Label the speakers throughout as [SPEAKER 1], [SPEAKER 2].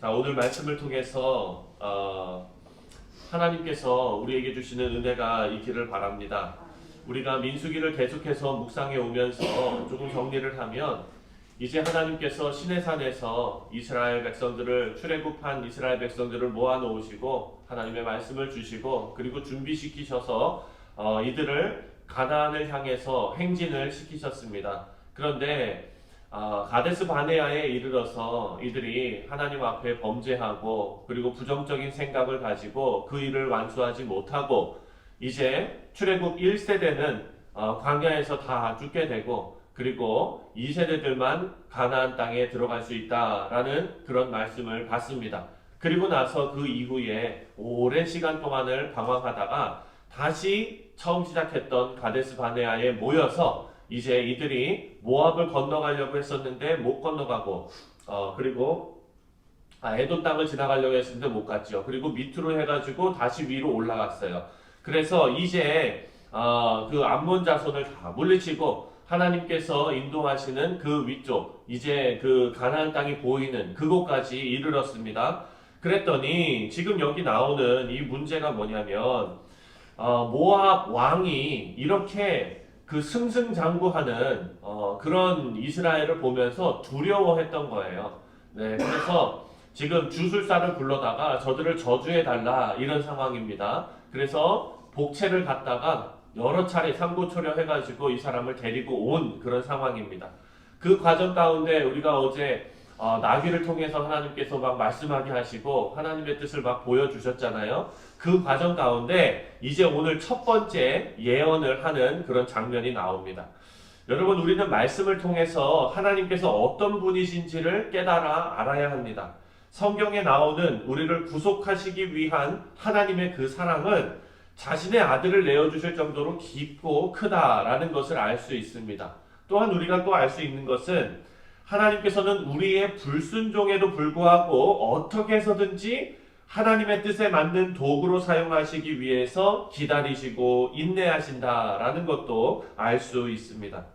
[SPEAKER 1] 자, 오늘 말씀을 통해서 하나님께서 우리에게 주시는 은혜가 있기를 바랍니다. 우리가 민수기를 계속해서 묵상해 오면서 조금 정리를 하면 이제 하나님께서 시내산에서 이스라엘 백성들을 출애굽한 이스라엘 백성들을 모아 놓으시고 하나님의 말씀을 주시고 그리고 준비시키셔서 이들을 가나안을 향해서 행진을 시키셨습니다. 그런데 가데스 바네아에 이르러서 이들이 하나님 앞에 범죄하고 그리고 부정적인 생각을 가지고 그 일을 완수하지 못하고 이제 출애굽 1세대는 광야에서 다 죽게 되고 그리고 2세대들만 가나안 땅에 들어갈 수 있다라는 그런 말씀을 받습니다. 그리고 나서 그 이후에 오랜 시간 동안을 방황하다가 다시 처음 시작했던 가데스 바네아에 모여서 이제 이들이 모압을 건너가려고 했었는데 못 건너가고 그리고 에돔 땅을 지나가려고 했었는데 못 갔죠. 그리고 밑으로 해가지고 다시 위로 올라갔어요. 그래서 이제 그 암몬 자손을 다 물리치고 하나님께서 인도하시는 그 위쪽 이제 그 가나안 땅이 보이는 그곳까지 이르렀습니다. 그랬더니 지금 여기 나오는 이 문제가 뭐냐면 모압 왕이 이렇게 그 승승장구하는 그런 이스라엘을 보면서 두려워했던 거예요. 네, 그래서 지금 주술사를 불러다가 저들을 저주해달라 이런 상황입니다. 그래서 복채를 갖다가 여러 차례 삼고초려해가지고 이 사람을 데리고 온 그런 상황입니다. 그 과정 가운데 우리가 어제 나귀를 통해서 하나님께서 막 말씀하게 하시고 하나님의 뜻을 막 보여주셨잖아요. 그 과정 가운데 이제 오늘 첫 번째 예언을 하는 그런 장면이 나옵니다. 여러분, 우리는 말씀을 통해서 하나님께서 어떤 분이신지를 깨달아 알아야 합니다. 성경에 나오는 우리를 구속하시기 위한 하나님의 그 사랑은 자신의 아들을 내어주실 정도로 깊고 크다라는 것을 알 수 있습니다. 또한 우리가 또 알 수 있는 것은 하나님께서는 우리의 불순종에도 불구하고 어떻게 해서든지 하나님의 뜻에 맞는 도구로 사용하시기 위해서 기다리시고 인내하신다라는 것도 알 수 있습니다.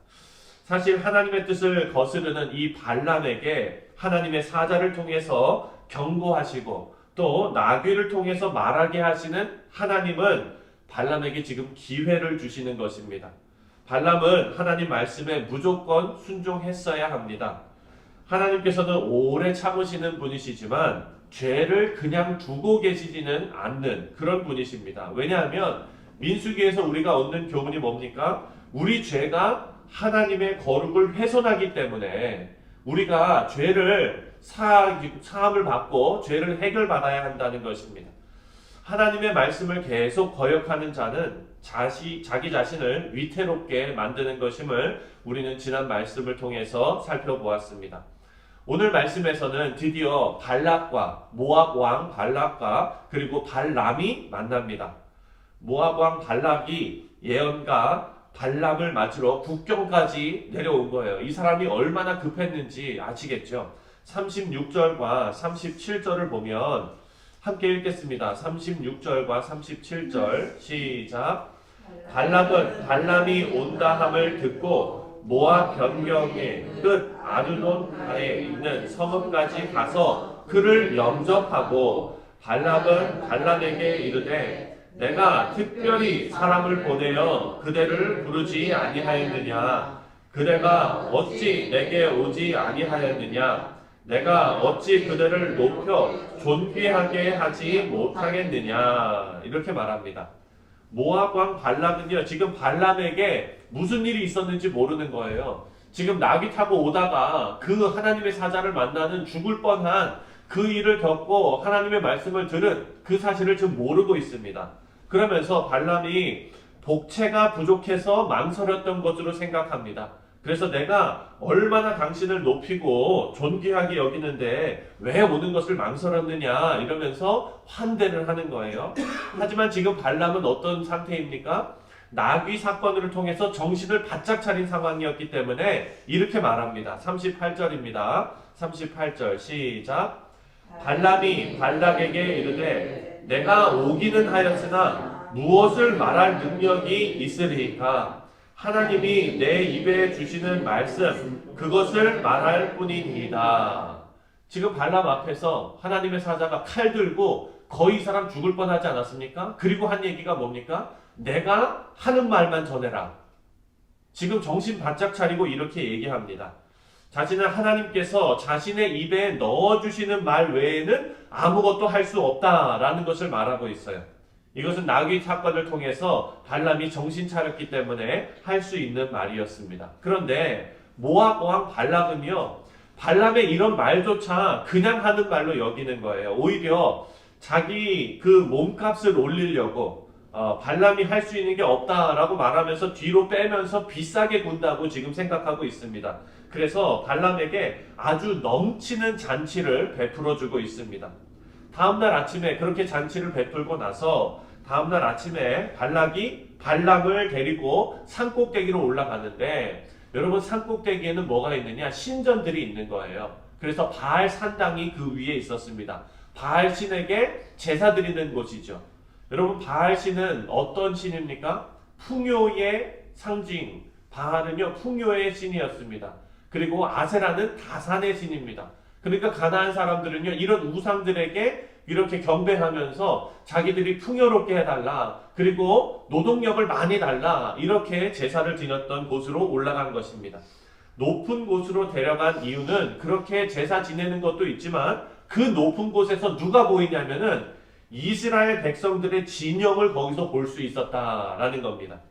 [SPEAKER 1] 사실 하나님의 뜻을 거스르는 이 발람에게 하나님의 사자를 통해서 경고하시고 또 나귀를 통해서 말하게 하시는 하나님은 발람에게 지금 기회를 주시는 것입니다. 발람은 하나님 말씀에 무조건 순종했어야 합니다. 하나님께서는 오래 참으시는 분이시지만 죄를 그냥 두고 계시지는 않는 그런 분이십니다. 왜냐하면 민수기에서 우리가 얻는 교훈이 뭡니까? 우리 죄가 하나님의 거룩을 훼손하기 때문에 우리가 죄를 사함을 받고 죄를 해결받아야 한다는 것입니다. 하나님의 말씀을 계속 거역하는 자는 자기 자신을 위태롭게 만드는 것임을 우리는 지난 말씀을 통해서 살펴보았습니다. 오늘 말씀에서는 드디어 발락과 모압 왕 발락과 그리고 발람이 만납니다. 모압 왕 발락이 예언가 발람을 맞으러 국경까지 내려온 거예요. 이 사람이 얼마나 급했는지 아시겠죠? 36절과 37절을 보면 함께 읽겠습니다. 36절과 37절 시작. 발람이 온다 함을 듣고 모압 변경의 끝 아르논가에 있는 성읍까지 가서 그를 영접하고 발람은 발람에게 이르되 내가 특별히 사람을 보내어 그대를 부르지 아니하였느냐? 그대가 어찌 내게 오지 아니하였느냐? 내가 어찌 그대를 높여 존귀하게 하지 못하겠느냐? 이렇게 말합니다. 모압 왕 발람은요, 지금 발람에게 무슨 일이 있었는지 모르는 거예요. 지금 나귀 타고 오다가 그 하나님의 사자를 만나는 죽을 뻔한 그 일을 겪고 하나님의 말씀을 들은 그 사실을 지금 모르고 있습니다. 그러면서 발람이 복채가 부족해서 망설였던 것으로 생각합니다. 그래서 내가 얼마나 당신을 높이고 존귀하게 여기는데 왜 오는 것을 망설였느냐 이러면서 환대를 하는 거예요. 하지만 지금 발람은 어떤 상태입니까? 나귀 사건을 통해서 정신을 바짝 차린 상황이었기 때문에 이렇게 말합니다. 38절입니다. 38절 시작. 발람이 발락에게 이르되 내가 오기는 하였으나 무엇을 말할 능력이 있으리까? 하나님이 내 입에 주시는 말씀 그것을 말할 뿐이니이다. 지금 발람 앞에서 하나님의 사자가 칼 들고 거의 이 사람 죽을 뻔하지 않았습니까? 그리고 한 얘기가 뭡니까? 내가 하는 말만 전해라. 지금 정신 바짝 차리고 이렇게 얘기합니다. 자신은 하나님께서 자신의 입에 넣어주시는 말 외에는 아무것도 할 수 없다라는 것을 말하고 있어요. 이것은 나귀 사건을 통해서 발람이 정신 차렸기 때문에 할 수 있는 말이었습니다. 그런데 모압 왕 발락은요, 발람의 이런 말조차 그냥 하는 말로 여기는 거예요. 오히려 자기 그 몸값을 올리려고 발람이 할 수 있는 게 없다라고 말하면서 뒤로 빼면서 비싸게 군다고 지금 생각하고 있습니다. 그래서 발람에게 아주 넘치는 잔치를 베풀어주고 있습니다. 다음날 아침에 그렇게 잔치를 베풀고 나서 다음날 아침에 발락이 발람을 데리고 산꼭대기로 올라가는데, 여러분 산꼭대기에는 뭐가 있느냐? 신전들이 있는 거예요. 그래서 바알 산당이 그 위에 있었습니다. 바알 신에게 제사 드리는 곳이죠. 여러분 바알 신은 어떤 신입니까? 풍요의 상징. 바알은요 풍요의 신이었습니다. 그리고 아세라는 다산의 신입니다. 그러니까 가나안 사람들은요 이런 우상들에게 이렇게 경배하면서 자기들이 풍요롭게 해달라, 그리고 노동력을 많이 달라, 이렇게 제사를 드렸던 곳으로 올라간 것입니다. 높은 곳으로 데려간 이유는 그렇게 제사 지내는 것도 있지만 그 높은 곳에서 누가 보이냐면은 이스라엘 백성들의 진영을 거기서 볼 수 있었다라는 겁니다.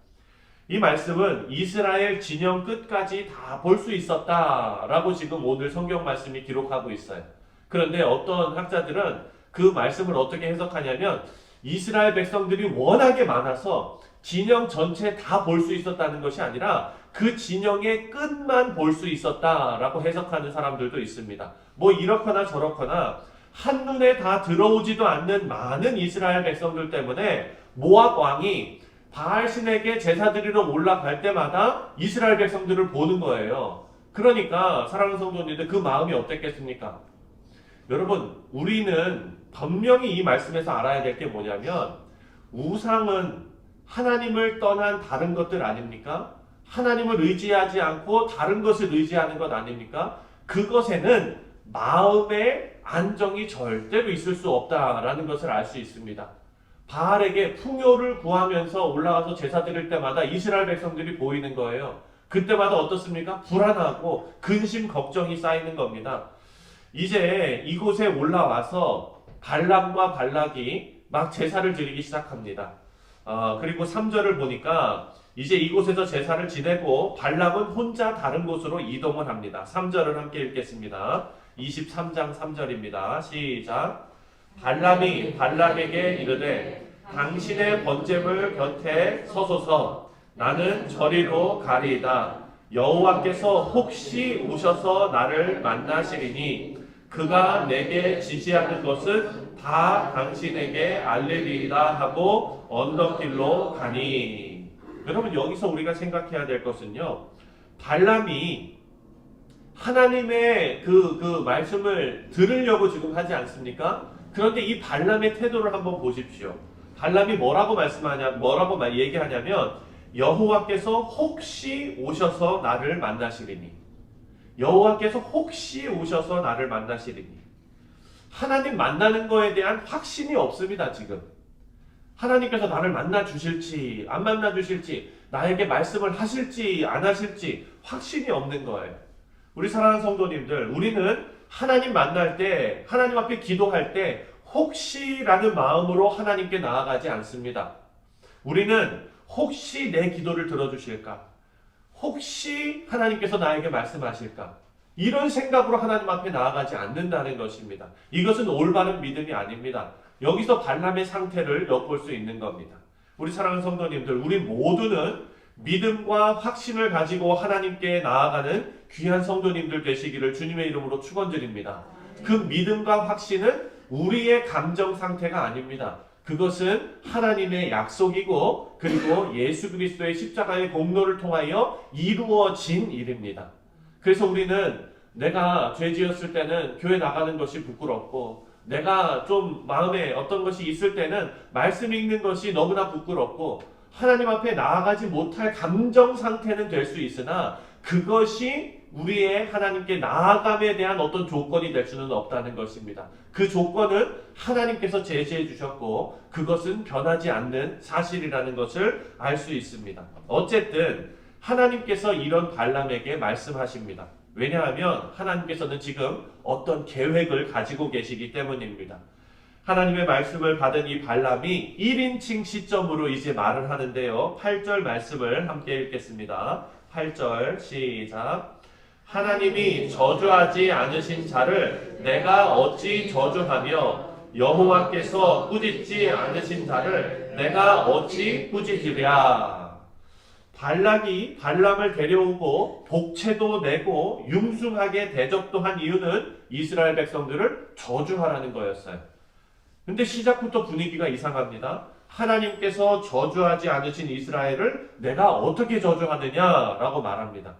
[SPEAKER 1] 이 말씀은 이스라엘 진영 끝까지 다 볼 수 있었다라고 지금 오늘 성경 말씀이 기록하고 있어요. 그런데 어떤 학자들은 그 말씀을 어떻게 해석하냐면 이스라엘 백성들이 워낙에 많아서 진영 전체 다 볼 수 있었다는 것이 아니라 그 진영의 끝만 볼 수 있었다라고 해석하는 사람들도 있습니다. 뭐 이렇거나 저렇거나 한눈에 다 들어오지도 않는 많은 이스라엘 백성들 때문에 모압 왕이 바알 신에게 제사 드리러 올라갈 때마다 이스라엘 백성들을 보는 거예요. 그러니까 사랑하는 성도님들, 그 마음이 어땠겠습니까? 여러분, 우리는 분명히 이 말씀에서 알아야 될 게 뭐냐면 우상은 하나님을 떠난 다른 것들 아닙니까? 하나님을 의지하지 않고 다른 것을 의지하는 것 아닙니까? 그것에는 마음의 안정이 절대로 있을 수 없다라는 것을 알 수 있습니다. 바알에게 풍요를 구하면서 올라가서 제사 드릴 때마다 이스라엘 백성들이 보이는 거예요. 그때마다 어떻습니까? 불안하고 근심 걱정이 쌓이는 겁니다. 이제 이곳에 올라와서 발람과 발락이 막 제사를 드리기 시작합니다. 그리고 3절을 보니까 이제 이곳에서 제사를 지내고 발락은 혼자 다른 곳으로 이동을 합니다. 3절을 함께 읽겠습니다. 23장 3절입니다. 시작. 발람이 발락에게 이르되 당신의 번제물 곁에 서소서, 나는 저리로 가리이다. 여호와께서 혹시 오셔서 나를 만나시리니 그가 내게 지시하는 것은 다 당신에게 알리리이다 하고 언덕길로 가니. 여러분, 여기서 우리가 생각해야 될 것은요, 발람이 하나님의 그 말씀을 들으려고 지금 하지 않습니까? 그런데 이 발람의 태도를 한번 보십시오. 발람이 뭐라고 얘기하냐면 여호와께서 혹시 오셔서 나를 만나시리니. 여호와께서 혹시 오셔서 나를 만나시리니. 하나님 만나는 거에 대한 확신이 없습니다, 지금. 하나님께서 나를 만나 주실지 안 만나 주실지, 나에게 말씀을 하실지 안 하실지 확신이 없는 거예요. 우리 사랑하는 성도님들, 우리는 하나님 만날 때, 하나님 앞에 기도할 때 혹시라는 마음으로 하나님께 나아가지 않습니다. 우리는 혹시 내 기도를 들어주실까? 혹시 하나님께서 나에게 말씀하실까? 이런 생각으로 하나님 앞에 나아가지 않는다는 것입니다. 이것은 올바른 믿음이 아닙니다. 여기서 발람의 상태를 엿볼 수 있는 겁니다. 우리 사랑하는 성도님들, 우리 모두는 믿음과 확신을 가지고 하나님께 나아가는 귀한 성도님들 되시기를 주님의 이름으로 축원드립니다. 그 믿음과 확신은 우리의 감정 상태가 아닙니다. 그것은 하나님의 약속이고, 그리고 예수 그리스도의 십자가의 공로를 통하여 이루어진 일입니다. 그래서 우리는 내가 죄 지었을 때는 교회 나가는 것이 부끄럽고, 내가 좀 마음에 어떤 것이 있을 때는 말씀 읽는 것이 너무나 부끄럽고, 하나님 앞에 나아가지 못할 감정 상태는 될 수 있으나 그것이 우리의 하나님께 나아감에 대한 어떤 조건이 될 수는 없다는 것입니다. 그 조건은 하나님께서 제시해 주셨고 그것은 변하지 않는 사실이라는 것을 알 수 있습니다. 어쨌든 하나님께서 이런 발람에게 말씀하십니다. 왜냐하면 하나님께서는 지금 어떤 계획을 가지고 계시기 때문입니다. 하나님의 말씀을 받은 이 발람이 1인칭 시점으로 이제 말을 하는데요. 8절 말씀을 함께 읽겠습니다. 8절 시작. 하나님이 저주하지 않으신 자를 내가 어찌 저주하며 여호와께서 꾸짖지 않으신 자를 내가 어찌 꾸짖으랴. 발락이 발람을 데려오고 복채도 내고 융숭하게 대접도 한 이유는 이스라엘 백성들을 저주하라는 거였어요. 근데 시작부터 분위기가 이상합니다. 하나님께서 저주하지 않으신 이스라엘을 내가 어떻게 저주하느냐라고 말합니다.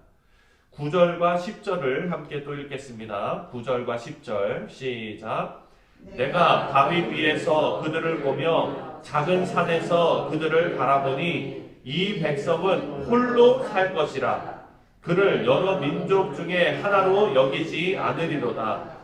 [SPEAKER 1] 9절과 10절을 함께 또 읽겠습니다. 9절과 10절 시작. 내가 바위 위에서 그들을 보며 작은 산에서 그들을 바라보니 이 백성은 홀로 살 것이라. 그를 여러 민족 중에 하나로 여기지 않으리로다.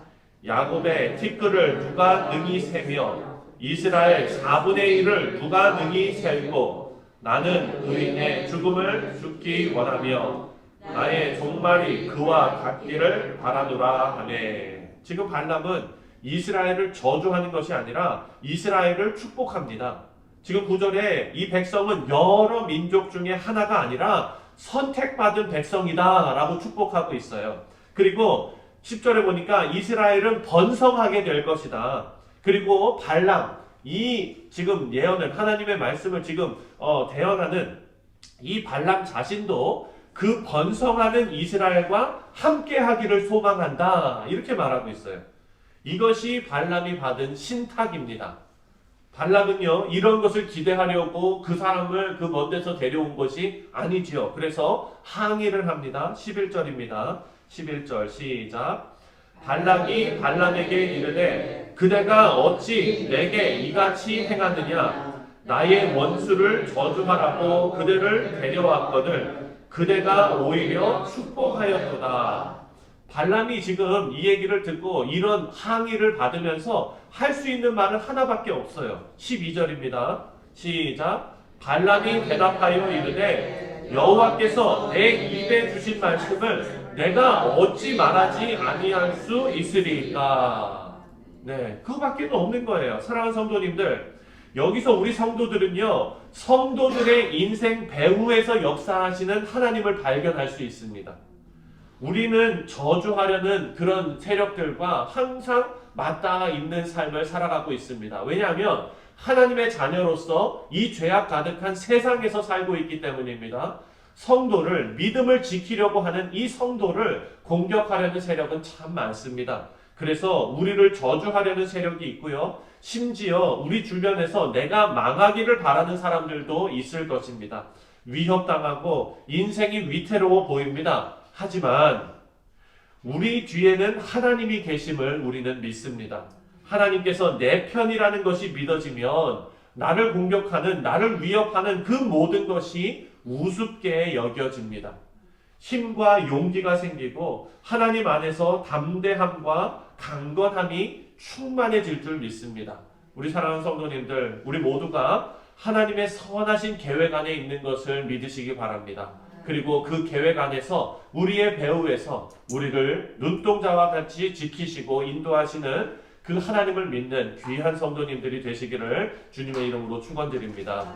[SPEAKER 1] 야곱의 티끌을 누가 능히 세며 이스라엘 4분의 1을 누가 능히 셀고 나는 의인의 죽음을 죽기 원하며 나의 종말이 그와 같기를 바라노라 하네. 지금 발람은 이스라엘을 저주하는 것이 아니라 이스라엘을 축복합니다. 지금 9절에 이 백성은 여러 민족 중에 하나가 아니라 선택받은 백성이다 라고 축복하고 있어요. 그리고 10절에 보니까 이스라엘은 번성하게 될 것이다. 그리고 발람, 이 지금 예언을 하나님의 말씀을 지금 대언하는 이 발람 자신도 그 번성하는 이스라엘과 함께 하기를 소망한다. 이렇게 말하고 있어요. 이것이 발람이 받은 신탁입니다. 발락은요, 이런 것을 기대하려고 그 사람을 그 먼 데서 데려온 것이 아니지요. 그래서 항의를 합니다. 11절입니다. 11절 시작. 발락이 발람에게 이르되 그대가 어찌 내게 이같이 행하느냐. 나의 원수를 저주하라고 그대를 데려왔거늘 그대가 오히려 축복하였도다. 발람이 지금 이 얘기를 듣고 이런 항의를 받으면서 할 수 있는 말은 하나밖에 없어요. 12절입니다. 시작. 발람이 대답하여 이르되 여호와께서 내 입에 주신 말씀을 내가 어찌 말하지 아니할 수 있으리까. 네, 그거밖에 없는 거예요. 사랑하는 성도님들, 여기서 우리 성도들은요, 성도들의 인생 배후에서 역사하시는 하나님을 발견할 수 있습니다. 우리는 저주하려는 그런 세력들과 항상 맞닿아 있는 삶을 살아가고 있습니다. 왜냐하면 하나님의 자녀로서 이 죄악 가득한 세상에서 살고 있기 때문입니다. 성도를, 믿음을 지키려고 하는 이 성도를 공격하려는 세력은 참 많습니다. 그래서 우리를 저주하려는 세력이 있고요. 심지어 우리 주변에서 내가 망하기를 바라는 사람들도 있을 것입니다. 위협당하고 인생이 위태로워 보입니다. 하지만 우리 뒤에는 하나님이 계심을 우리는 믿습니다. 하나님께서 내 편이라는 것이 믿어지면 나를 공격하는, 나를 위협하는 그 모든 것이 우습게 여겨집니다. 힘과 용기가 생기고 하나님 안에서 담대함과 강건함이 충만해질 줄 믿습니다. 우리 사랑하는 성도님들, 우리 모두가 하나님의 선하신 계획 안에 있는 것을 믿으시기 바랍니다. 그리고 그 계획 안에서 우리의 배후에서 우리를 눈동자와 같이 지키시고 인도하시는 그 하나님을 믿는 귀한 성도님들이 되시기를 주님의 이름으로 축원드립니다.